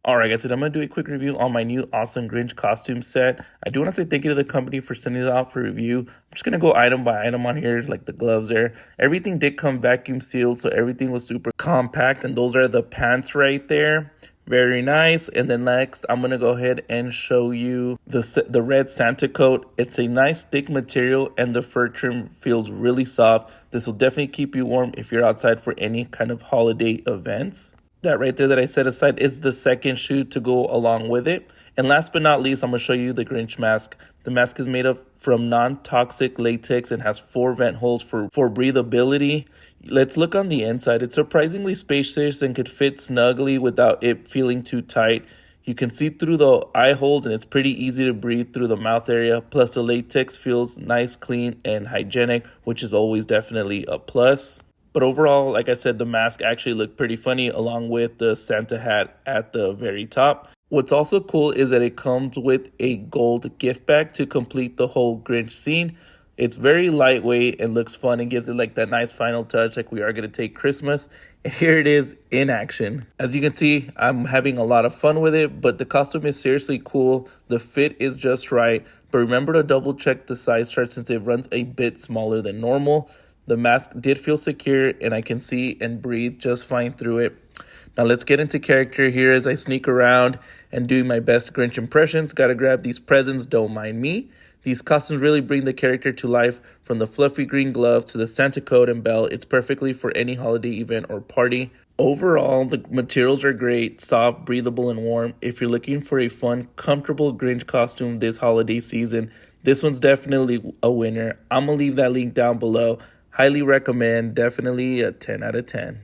Alright guys, so I'm going to do a quick review on my new awesome Grinch costume set. I do want to say thank you to the company for sending it out for review. I'm just going to go item by item on here, like the gloves there. Everything did come vacuum sealed, so everything was super compact, and those are the pants right there. Very nice. And then next, I'm going to go ahead and show you the red Santa coat. It's a nice thick material and the fur trim feels really soft. This will definitely keep you warm if you're outside for any kind of holiday events. That right there that I set aside is the second shoe to go along with it. And last but not least, I'm going to show you the Grinch mask. The mask is made from non-toxic latex and has 4 vent holes for breathability. Let's look on the inside. It's surprisingly spacious and could fit snugly without it feeling too tight. You can see through the eye holes and it's pretty easy to breathe through the mouth area. Plus the latex feels nice, clean, and hygienic, which is always definitely a plus. But overall, like I said, the mask actually looked pretty funny along with the Santa hat at the very top. What's also cool is that it comes with a gold gift bag to complete the whole Grinch scene. It's very lightweight and looks fun and gives it like that nice final touch, like we are going to take Christmas. And here it is in action. As you can see, I'm having a lot of fun with it, but the costume is seriously cool. The fit is just right. But remember to double check the size chart since it runs a bit smaller than normal. The mask did feel secure and I can see and breathe just fine through it. Now let's get into character here as I sneak around and do my best Grinch impressions. Gotta grab these presents, don't mind me. These costumes really bring the character to life, from the fluffy green glove to the Santa coat and belt. It's perfectly for any holiday event or party. Overall, the materials are great, soft, breathable, and warm. If you're looking for a fun, comfortable Grinch costume this holiday season, this one's definitely a winner. I'm gonna leave that link down below. Highly recommend, definitely a 10 out of 10.